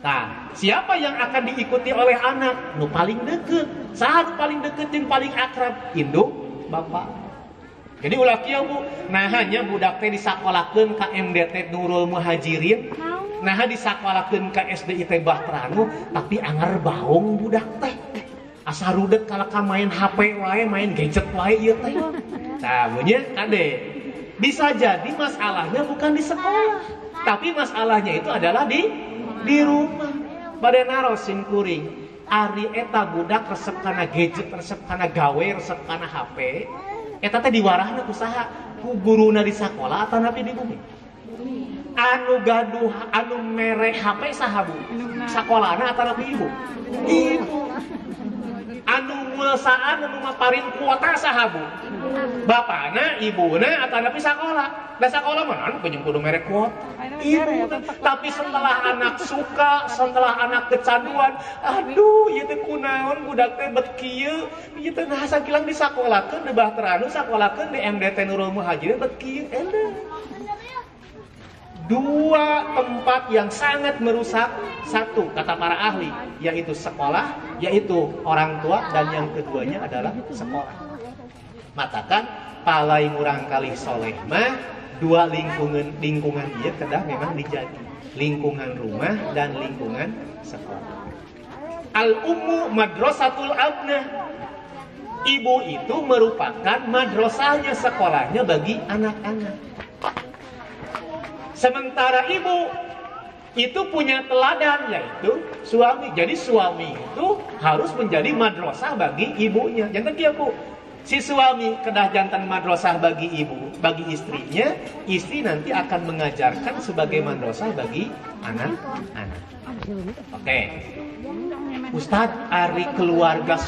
Nah, siapa yang akan diikuti oleh anak? Nu paling deket. Saat paling deket yang paling akrab, induk bapak. Jadi ulah kieu Bu, nah hanya budak teh disakolakeun ka MDT Nurul Muhajirin. Nah disakolakeun ka SDIT Bahtranu, tapi anger baung budak teh. Asa rudek kalaka main HP wae, main gadget wae ieu teh. Nah, bunyi kade. Bisa jadi masalahnya bukan di sekolah, tapi masalahnya itu adalah di rumah. Bade naros sim kuring ari eta budak resep kana gadget, resep kana gawe, resep kana HP. Eta teh diwarahna ku saha? Ku guruna di sakola atawa napi di bumi? Anu gaduh, anu mere HP saha Bu? Sakolana atawa napi ibu? Ibu. Anu ngulsaan anu maparin kuota saha Bu? Bapana, ibuna atawa napi sakola? Da sakola mah anu penjem kudu mere kuota. Ibu. Tapi setelah anak suka, setelah anak kecanduan, aduh ieu teh kunaon budak teh bet kieu, ieu teh ngahasa kilang disakolakeun di Bahtranu, sakolakeun di MDT Nurul Muhajirin bet kieu. Dua tempat yang sangat merusak, satu kata para ahli, yaitu sekolah, yaitu orang tua, dan yang keduanya adalah sekolah. Matakan palai murang kalih soleh mah dua lingkungan dia kedah memang dijaga, lingkungan rumah dan lingkungan sekolah. Al-ummu madrasatul abna. Ibu itu merupakan madrasahnya, sekolahnya bagi anak-anak. Sementara ibu itu punya teladan, yaitu suami. Jadi suami itu harus menjadi madrasah bagi ibunya. Jangan kieu Bu. Si suami kedah jantan madrasah bagi ibu, bagi istrinya, istri nanti akan mengajarkan sebagai madrasah bagi anak-anak. Oke. Ustadz ari keluarga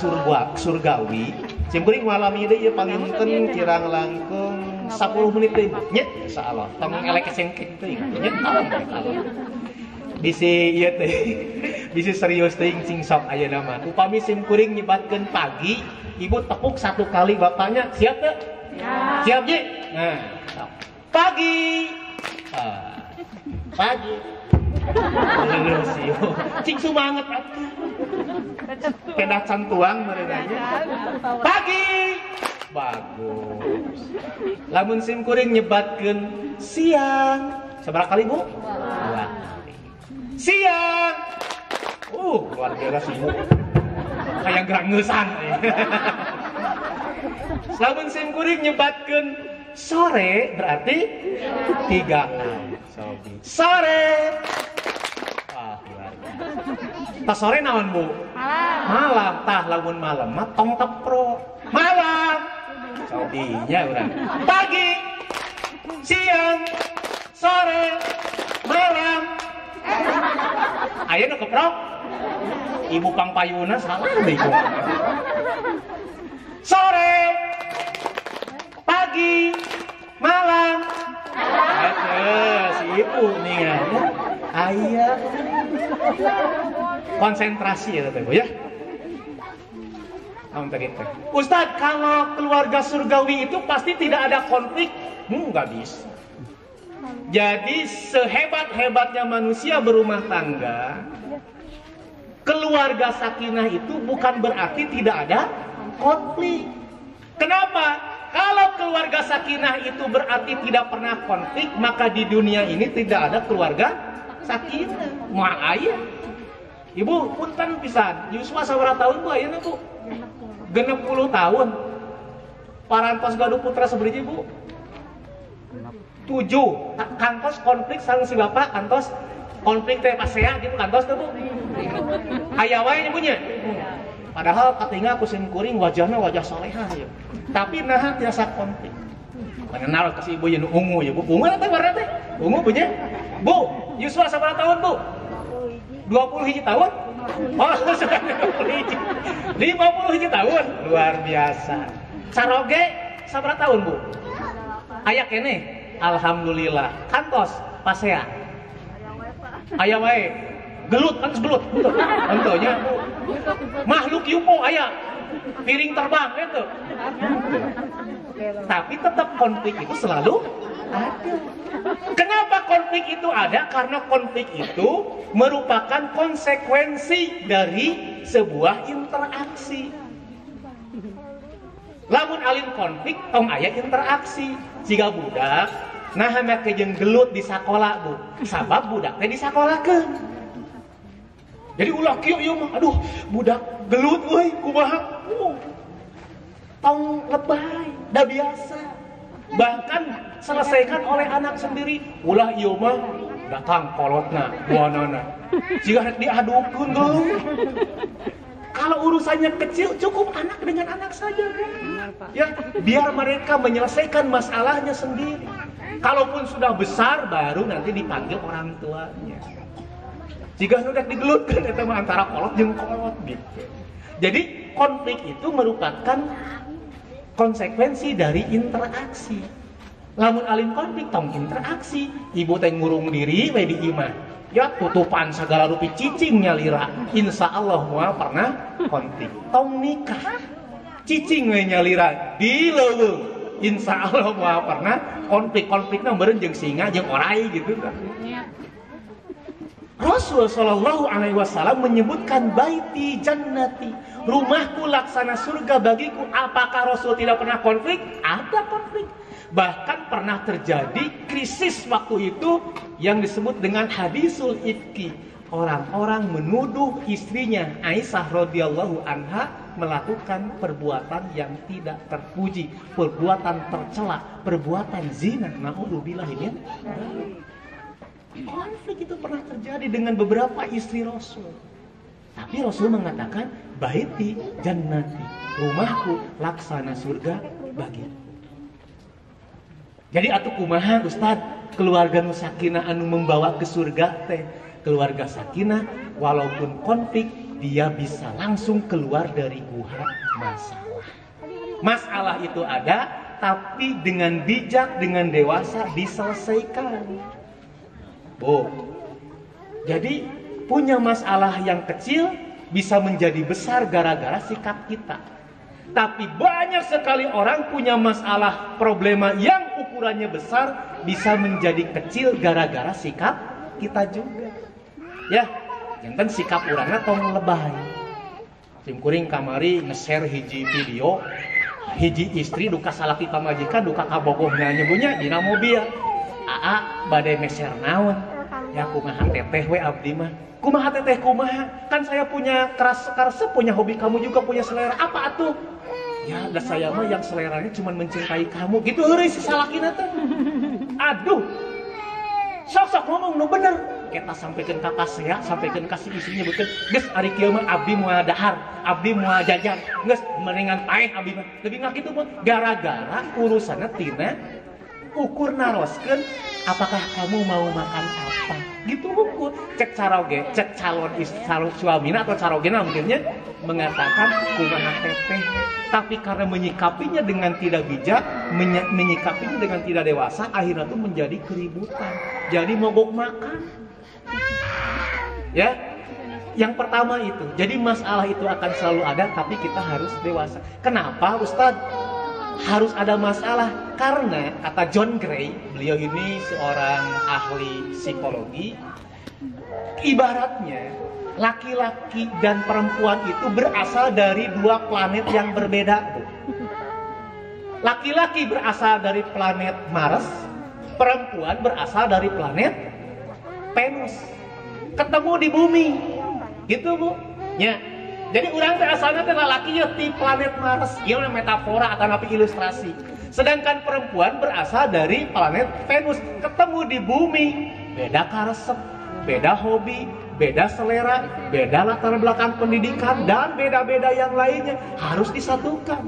surgawi, cimkuring malam ini ya panginten kirang langkung 10 menit deui. Nya insyaallah. Tong elek kesengkeng teuing. Nya alhamdulillah. Bisi ieu teh. Bisi serius teuing cing sok ayeuna mah. Upami simkuring nyebatkeun pagi, ibu tepuk 1 kali bapaknya. Siap teu? Siap. Siap Ji? Nah, pagi. Pagi. Cing semangat atuh. Kedah cantuang merenanya. Pagi. Bagus. Lamun simkuring nyebatkeun siang. Sabaraha kali Bu? 2 kali. Siang. Luar biasa sibuk. Kayak gerangesan. Lamun simkuring nyebatkeun sore berarti 3 kali. Sore. Tas sore naon Bu? Malam. Tah lamun malam mah tong tepro. Malam. Sobinya urang. Pagi. Siang. Sore. Malam. Aya nu keprok. Ibu Kang Payuna salah deui. Sore. Pagi. Malam. Si ibu nih ya. Aya. Konsentrasi ya Bu ya. Ustadz, kalau keluarga surgawi itu pasti tidak ada konflik? Nggak bisa. Jadi sehebat-hebatnya manusia berumah tangga, keluarga sakinah itu bukan berarti tidak ada konflik. Kenapa? Kalau keluarga sakinah itu berarti tidak pernah konflik, maka di dunia ini tidak ada keluarga sakinah. Moal aya. Ibu punten pisan, Yuswa sabaraha tahun Bu ayeuna Bu? 60 tahun. Parantos gaduh putra sabaraha Bu? 7. Kantos konflik sareng si bapak, kantos konflik teh pasea gitu kantos teh Bu. Aya wae ibunya. Padahal katingal ku simkuring wajahna wajah salehah ya. Tapi naha tiasa konflik. Mengenal ke si ibu nu ungu ya Bu. Ungu teh warna teh? Ungu Bu nya. Bu, Yuswa sabaraha tahun Bu? 21 tahun? Oh, sudah 50 tahun. Luar biasa. Saroge sabaraha tahun Bu? Aya kene. Alhamdulillah. Kantos pasea. Aya wae. Gelut, kantos gelut. Entonya makhluk yupo aya. Piring terbang itu. Tapi tetap konflik itu selalu ada. Kenapa konflik itu ada? Karena konflik itu merupakan konsekuensi dari sebuah interaksi. Lamun alin konflik, tong aya interaksi. Jika budak, nah make jeung gelut di sakola bu, sabab budak teh disakolahkeun. Jadi ulah kieu ieu mah, aduh budak gelut euy kumaha? Tong lebay, da biasa. Bahkan selesaikan oleh anak sendiri. Ulah ieu mah datang kolotna, buanana. Jika rek diadukeun gelut. Kalau urusannya kecil, cukup anak dengan anak saja. Ya, biar mereka menyelesaikan masalahnya sendiri. Kalaupun sudah besar, baru nanti dipanggil orang tuanya. Jika sudah digelutkan, itu antara kolot jeung kolot gitu. Jadi konflik itu merupakan konsekuensi dari interaksi. Lamun alin konflik, tong interaksi. Ibu teh ngurung diri, we di imah. Ya tutupan segala rupi cicing nyalira. Insya Allah moal pernah konflik. Tong nikah cicing we nyalira di leuweung. Insya Allah moal pernah konflik-konflikna meureun jeung singa jeung orai gitu kan. Rasul sallallahu alaihi wasallam menyebutkan baiti jannati, rumahku laksana surga bagiku. Apakah Rasul tidak pernah konflik? Ada konflik. Bahkan pernah terjadi krisis waktu itu yang disebut dengan hadisul ifki. Orang-orang menuduh istrinya Aisyah radhiyallahu anha melakukan perbuatan yang tidak terpuji, perbuatan tercela, perbuatan zina. Na'udzubillah min. Konflik itu pernah terjadi dengan beberapa istri Rasul. Tapi Rasul mengatakan baiti jannati, rumahku laksana surga bagiku. Jadi atuh kumaha Ustad, keluarga nu sakinah anu membawa ke surga teh, keluarga sakinah walaupun konflik dia bisa langsung keluar dari guha masalah. Masalah itu ada, tapi dengan bijak, dengan dewasa diselesaikan. Bu, jadi punya masalah yang kecil bisa menjadi besar gara-gara sikap kita. Tapi banyak sekali orang punya masalah problema yang ukurannya besar bisa menjadi kecil gara-gara sikap kita juga. Ya, jantan sikap urangna tong lebay. Sim kuring kamari nge-share hiji video, hiji istri duka salaki pamajikan, duka kabogohna nyebutnya dina mobil. Aa bade nge-share naon? Ya kumaha teteh we abdi mah. Kumaha teteh kumaha? Kan saya punya keras punya hobi, kamu juga punya selera. Apa atuh? Ya, dan saya mah yang seleranya cuma mencintai kamu. Gitu heureuy si salakina teh. Aduh. Sok-sok ngomong nu bener. Kita sampaikan ka kasea, sampaikan ka si istrinya bekeun. Geus ari kieu mah abdi moal dahar, abdi moal jajan. Geus mendingan paeh abdi mah. Leuwih ngakitu mah gara-gara urusanna tina ukur naroskeun apakah kamu mau makan apa. Gitu ukur. Cek caroge, cek calon suamina atau carogena mungkinnya mengatakan kumaha teteh. Tapi karena menyikapinya dengan tidak bijak, menyikapinya dengan tidak dewasa, akhirnya itu menjadi keributan. Jadi mogok makan. Ya, yang pertama itu. Jadi masalah itu akan selalu ada, tapi kita harus dewasa. Kenapa, Ustadz? Harus ada masalah karena kata John Gray, beliau ini seorang ahli psikologi, ibaratnya laki-laki dan perempuan itu berasal dari dua planet yang berbeda. Laki-laki berasal dari planet Mars, perempuan berasal dari planet Venus. Ketemu di bumi, gitu bu. Ya. Jadi orang teh asalnya teh lalakinya di planet Mars, ieu metafora atau napi ilustrasi. Sedangkan perempuan berasal dari planet Venus, ketemu di bumi, beda karesep, beda hobi, beda selera, beda latar belakang pendidikan, dan beda-beda yang lainnya harus disatukan.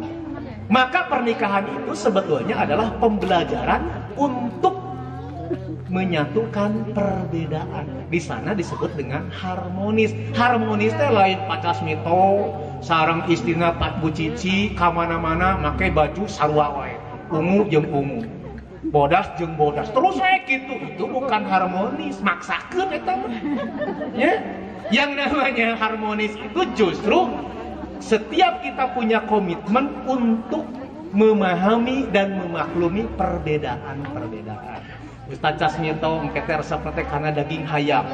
Maka pernikahan itu sebetulnya adalah pembelajaran untuk menyatukan perbedaan. Di sana disebut dengan harmonis. Harmonis teh lain pacasmito, sareng istrina pat bucici, kamana-mana make baju sarua wae, ungu jeung ungu, bodas jeung bodas, terus kayak gitu. Itu bukan harmonis, maksakeun eta mah. Ya, yang namanya harmonis itu justru setiap kita punya komitmen untuk memahami dan memaklumi perbedaan-perbedaan. Ustaz Casmito engke resep teh karena daging hayam.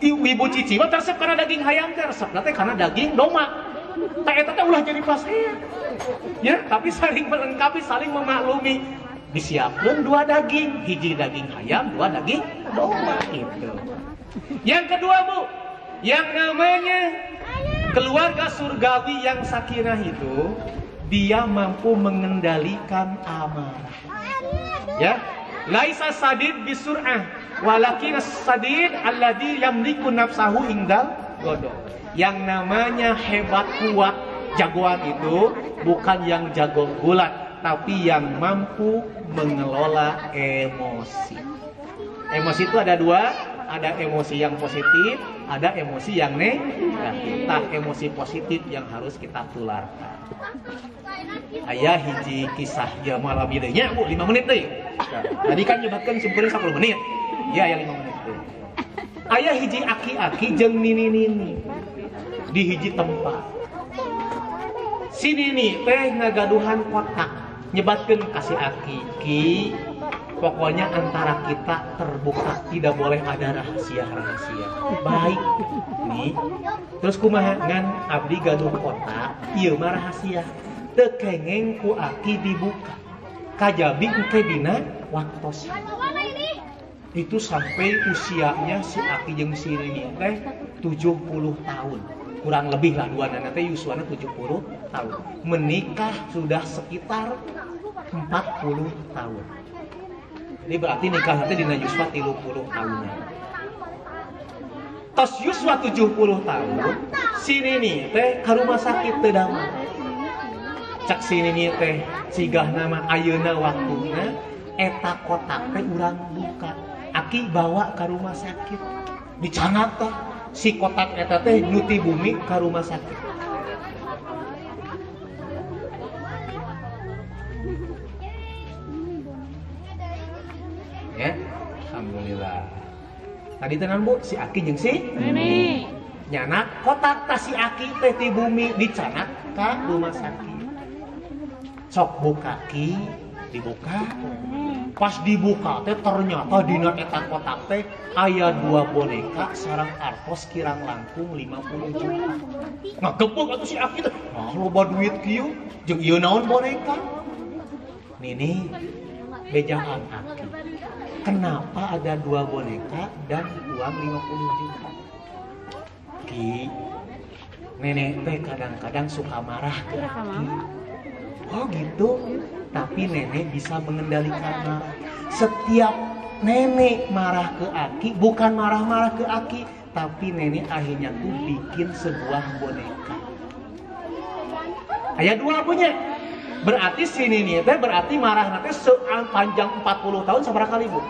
Ibu Cici mah resep karena daging hayam teh resep teh karena daging domba. Tak eta teh ulah jadi pasea. Ya, tapi saling melengkapi, saling memaklumi. Disiapkan 2 daging, hiji daging hayam, 2 daging domba gitu. Yang kedua, Bu, yang namanya keluarga surgawi yang sakinah itu dia mampu mengendalikan amarah. Ya, laisa sadid bisur'ah, walakin sadid alladzi yamliku nafsahu indal godok. Yang namanya hebat kuat jagoan itu bukan yang jago gulat, tapi yang mampu mengelola emosi. Emosi itu ada 2, ada emosi yang positif, ada emosi yang negatif. Nah, emosi positif yang harus kita tularkan. Aya hiji kisah ya malam ieu nya Bu 5 menit deui. Tadi kan nyebatkeun simkuring 10 menit. Ya aya 5 menit deui. Aya hiji aki-aki jeung nini-nini di hiji tempat. Si nini teh ngagaduhan kotak, nyebatkeun kasih aki, ki pokoknya antara kita terbuka, tidak boleh ada rahasia-rahasia. Baik nih. Terus kumaha ngan abdi gaduh kotak, ieu mah rahasia. Teu kengeng ku aki dibuka. Kajabi engke dina waktos. Itu sampai usianya si aki jeung si nini teh 70 tahun. Kurang lebih lah duana teh yuswana 70 tahun. Menikah sudah sekitar 40 tahun. Ini berarti nikah nanti dina yuswa 30 tahunan. Tos yuswa 70 tahun, si nini teh ka rumah sakit teu damang. Cak si nini teh cigah nama ayeuna waktuna eta kotak teh urang buka. Aki bawa ka rumah sakit. Dicangat teh si kotak eta teh nuti bumi ka rumah sakit. Ya, alhamdulillah. Tadi tenan Bu, si Aki jeung si Nini. Nyanak kotak tas si Aki teh ti bumi dicanak ka rumah sakit. Sok buka ki, dibuka. Pas dibuka teh ternyata dina eta kotak teh aya 2 boneka sareng artos kirang langkung 50 juta. Ngagepeg atuh si Aki teh. Ah loba duit kieu, jeung ieu naon boneka? Nini bejaan Aki. Kenapa ada 2 boneka dan uang 50 juta? Ki, nenek teh kadang-kadang suka marah ke Aki. Oh gitu, tapi nenek bisa mengendalikan marah. Setiap nenek marah ke Aki, bukan marah-marah ke Aki, tapi nenek akhirnya tuh bikin sebuah boneka. Aya 2 punya. Berarti sini nih teh berarti marah nanti sepanjang 40 tahun seberapa kali Bu?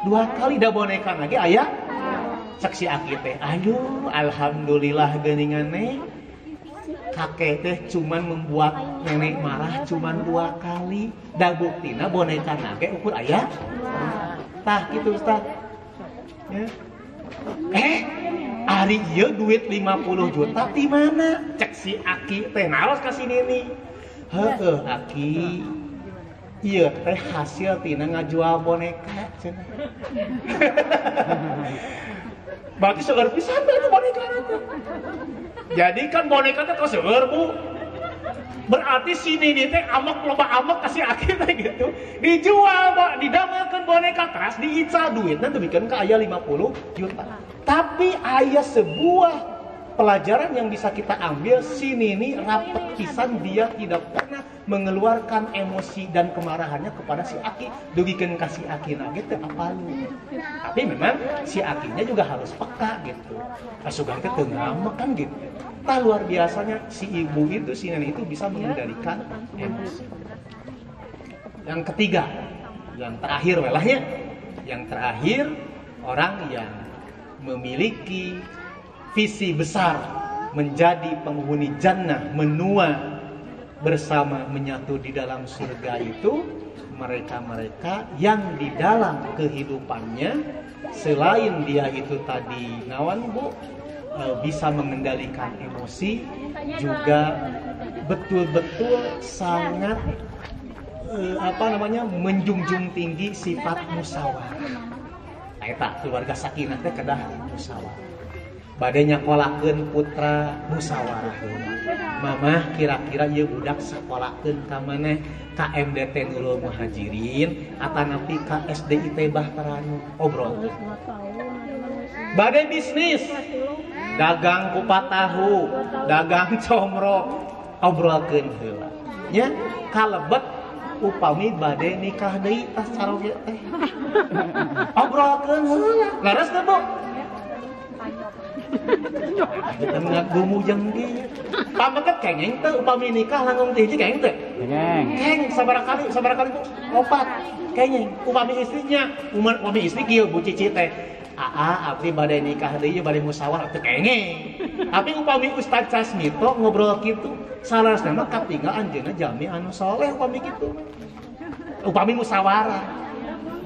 2 kali dah boneka lagi ayah. Saksi Aki teh, ayo alhamdulillah geuningan nih. Kakek teh cuman membuat nenek marah cuman 2 kali. Da buktina boneka nage ukur ayah. Tah gitu Ustaz. Ya. Ari ieu duit 50 juta di mana? Cek si Aki teh naos ka si Nini. Heeh Aki, iya teh hasil tina ngajual boneka cenah. Berarti seueur pisan itu boneka itu. Jadi kan boneka teh seueur Bu. Berarti si Nini teh amok loba amok kasih Aki teh gitu. Dijual, Pak, didamelkeun boneka keras, diica duitna demikian ka aya 50 juta. Tapi aya sebuah pelajaran yang bisa kita ambil, si Nini rapet pisan, dia tidak pernah mengeluarkan emosi dan kemarahannya kepada si Aki. Dugikeun ka si Aki na gitu apalin. Tapi memang si Akinya juga harus peka gitu. Asugan teh teu ngambek kan gitu. Tah luar biasanya si ibu itu, si Nini itu bisa mengendalikan emosi. Yang ketiga, yang terakhir welahnya. Yang terakhir, orang yang memiliki visi besar menjadi penghuni jannah, menua bersama menyatu di dalam surga itu mereka-mereka yang di dalam kehidupannya selain dia itu tadi nawan Bu bisa mengendalikan emosi, juga betul-betul sangat menjunjung tinggi sifat musyawarah. Eta keluarga sakinah teh kedah musyawarah. Bade nyakolakeun putra musyawarah. Mamah kira-kira ieu budak sakolakeun ka maneh ka MDT Nurul Muhajirin atanapi ka SDIT Bahtaranu obrol. Bade bisnis dagang kupat tahu, dagang comro obrolkeun heula. Nya kalebet upami bade nikah deui pas caroge teh. Obrolkeun heula. Leres teh, Bu? Kita ngagumu jeung ge. Pameket kengeng teh upami nikah langgung teh hiji kengeng teh. Kengeng sabaraha kali Bu? 4 kengeng. Upami istrinya, upami istri kieu Bu Cici teh. Abdi bade nikah deui bade musyawarah teu kengeng. Tapi upami Ustaz Casmito ngobrol kitu, salasna mah katinggal anjeunna jalmi anu saleh upami kitu. Upami musyawarah.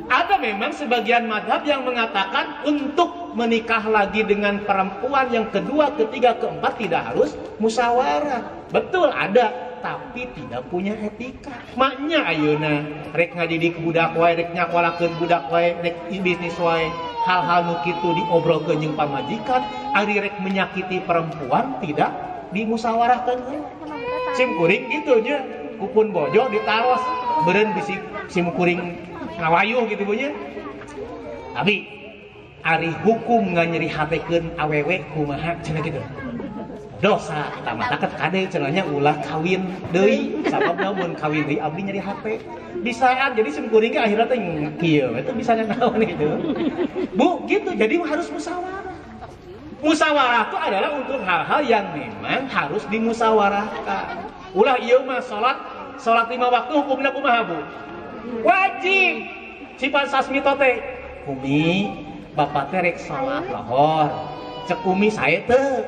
Ada memang sebagian madhab yang mengatakan untuk menikah lagi dengan perempuan yang kedua, ketiga, keempat tidak harus musyawarah. Betul ada, tapi tidak punya etika. Maknya ayeuna rek ngadidik budak wae, rek nyakolakeun budak wae, rek bisnis wae, hal-hal nu kitu diobrolkeun jeung pamajikan, ari rek menyakiti perempuan tidak dimusyawarahkeun. Sim kuring kitu nya, kupun bojo ditaros, beureun bisi sim kuring ngawayuh gitu punya. Tapi ari hukum nganyerihatekeun awewe kumaha cenah kitu. Dosa eta mah taket kade cenahnya ulah kawin deui sababna mun kawin deui abdi nyeri hate. Bisaan jadi sim kuring ge akhirna teh kieu eta bisa naon gitu. Bu, gitu. Jadi harus musyawarah. Musyawarah itu adalah untuk hal-hal yang memang harus dimusyawarahkan. Ulah ieu mah salat 5 waktu hukumna kumaha, Bu? Wajib. Sifat Sasmito teh umi bapak teh rek salat lohor cek umi sae teu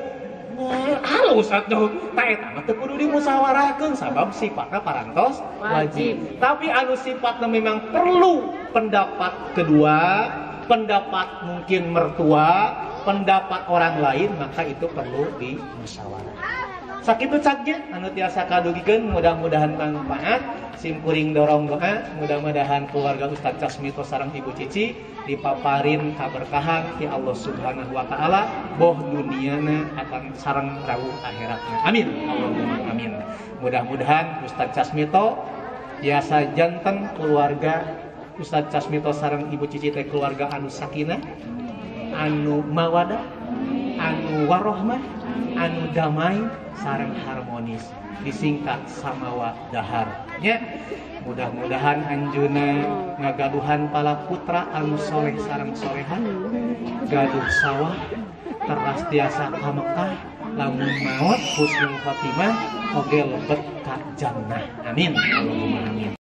halus atuh ta eta mah teu kudu dimusyawarahkeun sabab sifatna parantos wajib. Tapi anu sifatna memang perlu pendapat kedua, pendapat mungkin mertua, pendapat orang lain, maka itu perlu dimusyawarahkan. Sakitu caknya anu tiasa kadugikeun, mudah-mudahan manfaat. Sim kuring dorong doa, mudah-mudahan keluarga Ustaz Casmito sareng Ibu Cici dipaparin kaberkahan ti Allah Subhanahu wa taala boh duniana akan sareng rawuh akhiratna. Amin. Allahumma amin. Mudah-mudahan Ustaz Casmito tiasa janten keluarga Ustaz Casmito sareng Ibu Cici teh keluarga anu sakinah, anu mawadah, anu warohmah, anu damai sareng harmonis, disingkat samawa dahar. Ya, mudah-mudahan anjeunna ngagaduhan pala putra anu soleh sareng solehan, gaduh sawah teras tiasa ka Mekah, lamun maot husnul khotimah oge lebet ka jannah. Amin. Allahumma amin.